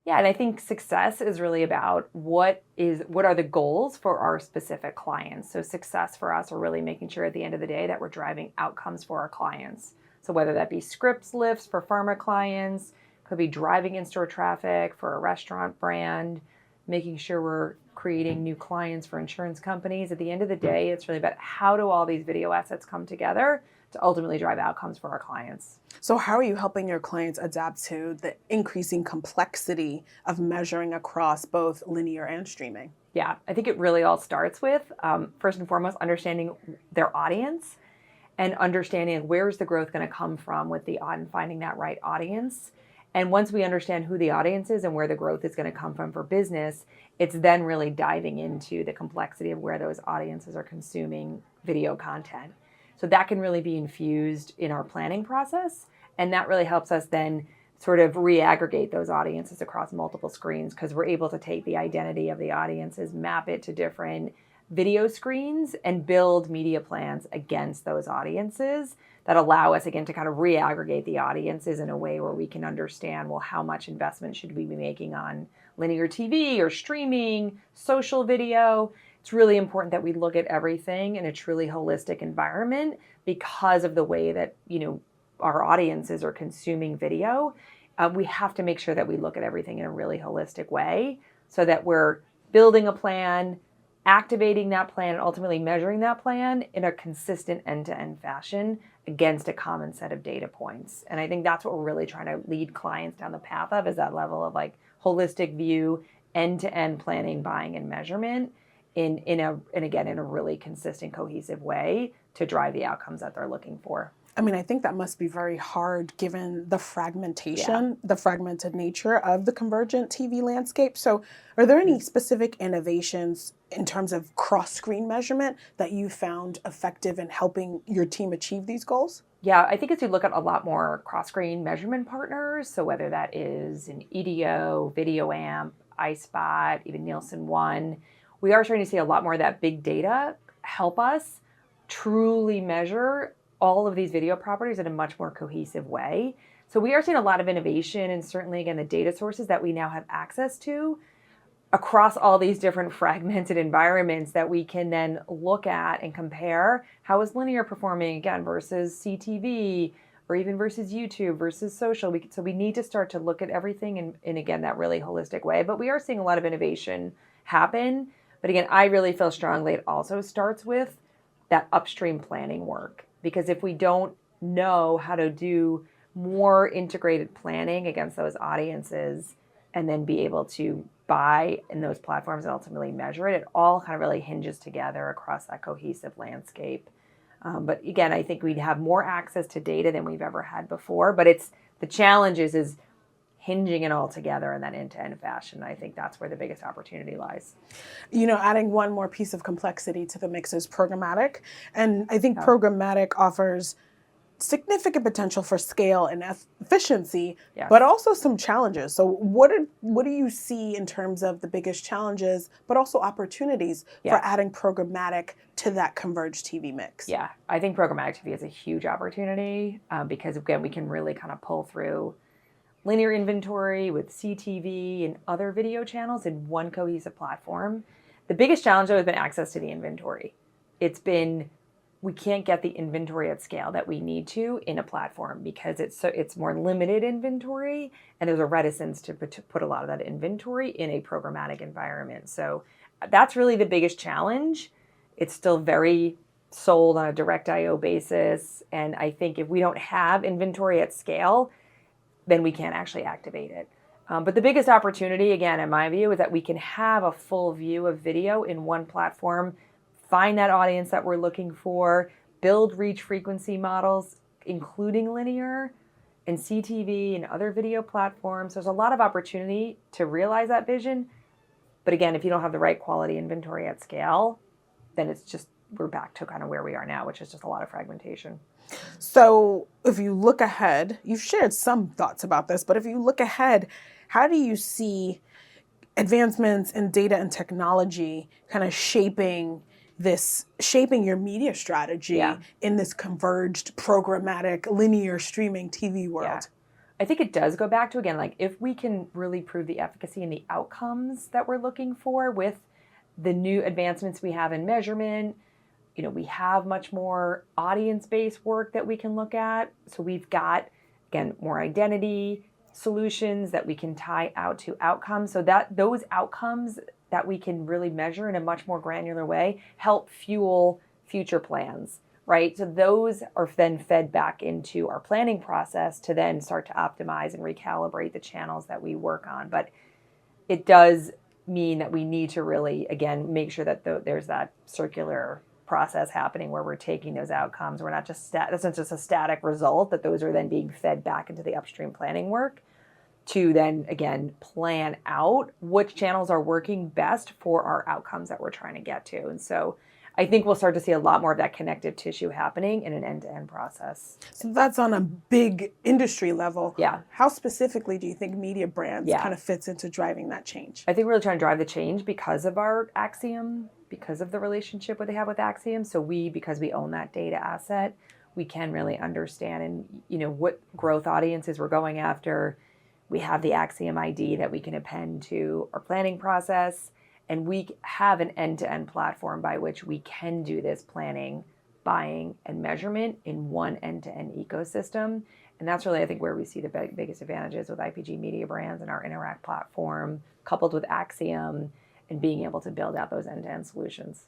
Yeah, and I think success is really about what are the goals for our specific clients. So success for us are really making sure at the end of the day that we're driving outcomes for our clients. So whether that be scripts lifts for pharma clients, could be driving in-store traffic for a restaurant brand, making sure we're creating new clients for insurance companies. At the end of the day, it's really about how do all these video assets come together to ultimately drive outcomes for our clients. So how are you helping your clients adapt to the increasing complexity of measuring across both linear and streaming? Yeah, I think it really all starts with, first and foremost, understanding their audience and understanding where's the growth going to come from with and finding that right audience. And once we understand who the audience is and where the growth is going to come from for business, it's then really diving into the complexity of where those audiences are consuming video content. So that can really be infused in our planning process. And that really helps us then sort of reaggregate those audiences across multiple screens because we're able to take the identity of the audiences, map it to different video screens, and build media plans against those audiences that allow us, again, to kind of reaggregate the audiences in a way where we can understand, well, how much investment should we be making on linear TV or streaming, social video. It's really important that we look at everything in a truly holistic environment because of the way that, our audiences are consuming video. We have to make sure that we look at everything in a really holistic way so that we're building a plan, activating that plan, and ultimately measuring that plan in a consistent end-to-end fashion against a common set of data points. And I think that's what we're really trying to lead clients down the path of, is that level of holistic view, end-to-end planning, buying, and measurement in a really consistent, cohesive way to drive the outcomes that they're looking for. I mean, I think that must be very hard given the fragmentation, the fragmented nature of the convergent TV landscape. So are there any specific innovations in terms of cross-screen measurement that you found effective in helping your team achieve these goals? Yeah, I think as we look at a lot more cross-screen measurement partners, so whether that is an EDO, VideoAmp, iSpot, even Nielsen One, we are starting to see a lot more of that big data help us truly measure all of these video properties in a much more cohesive way. So we are seeing a lot of innovation, and certainly, again, the data sources that we now have access to across all these different fragmented environments that we can then look at and compare how is linear performing, again, versus CTV, or even versus YouTube versus social. So we need to start to look at everything in again, that really holistic way. But we are seeing a lot of innovation happen. But again, I really feel strongly it also starts with that upstream planning work. Because if we don't know how to do more integrated planning against those audiences and then be able to buy in those platforms and ultimately measure it, it all kind of really hinges together across that cohesive landscape. But again, I think we'd have more access to data than we've ever had before. But the challenge is hinging it all together in that end-to-end fashion. I think that's where the biggest opportunity lies. Adding one more piece of complexity to the mix is programmatic. And I think programmatic offers significant potential for scale and efficiency, but also some challenges. So what do you see in terms of the biggest challenges, but also opportunities for adding programmatic to that converged TV mix? Yeah, I think programmatic TV is a huge opportunity because, again, we can really kind of pull through linear inventory with CTV and other video channels in one cohesive platform. The biggest challenge, though, has been access to the inventory. We can't get the inventory at scale that we need to in a platform because it's more limited inventory, and there's a reticence to put a lot of that inventory in a programmatic environment. So that's really the biggest challenge. It's still very sold on a direct IO basis, and I think if we don't have inventory at scale, then we can't actually activate it. But the biggest opportunity, again, in my view, is that we can have a full view of video in one platform, find that audience that we're looking for, build reach frequency models, including linear and CTV and other video platforms. There's a lot of opportunity to realize that vision. But again, if you don't have the right quality inventory at scale, then we're back to kind of where we are now, which is just a lot of fragmentation. So if you look ahead, you've shared some thoughts about this, but if you look ahead, how do you see advancements in data and technology kind of shaping your media strategy in this converged, programmatic, linear streaming TV world? I think it does go back to, again, like if we can really prove the efficacy and the outcomes that we're looking for with the new advancements we have in measurement, we have much more audience-based work that we can look at. So we've got, again, more identity solutions that we can tie out to outcomes, so that those outcomes that we can really measure in a much more granular way help fuel future plans, right? So those are then fed back into our planning process to then start to optimize and recalibrate the channels that we work on. But it does mean that we need to really, again, make sure that there's that circular process happening where we're taking those outcomes. We're not just that's not just a static result, that those are then being fed back into the upstream planning work to then, again, plan out which channels are working best for our outcomes that we're trying to get to. And so I think we'll start to see a lot more of that connective tissue happening in an end-to-end process. So that's on a big industry level. Yeah. How specifically do you think Mediabrands kind of fits into driving that change? I think we're really trying to drive the change because of our Acxiom, because of the relationship that they have with Acxiom. So because we own that data asset, we can really understand and what growth audiences we're going after. We have the Acxiom ID that we can append to our planning process, and we have an end-to-end platform by which we can do this planning, buying, and measurement in one end-to-end ecosystem. And that's really, I think, where we see the biggest advantages with IPG Mediabrands and our Interact platform, coupled with Acxiom, and being able to build out those end-to-end solutions.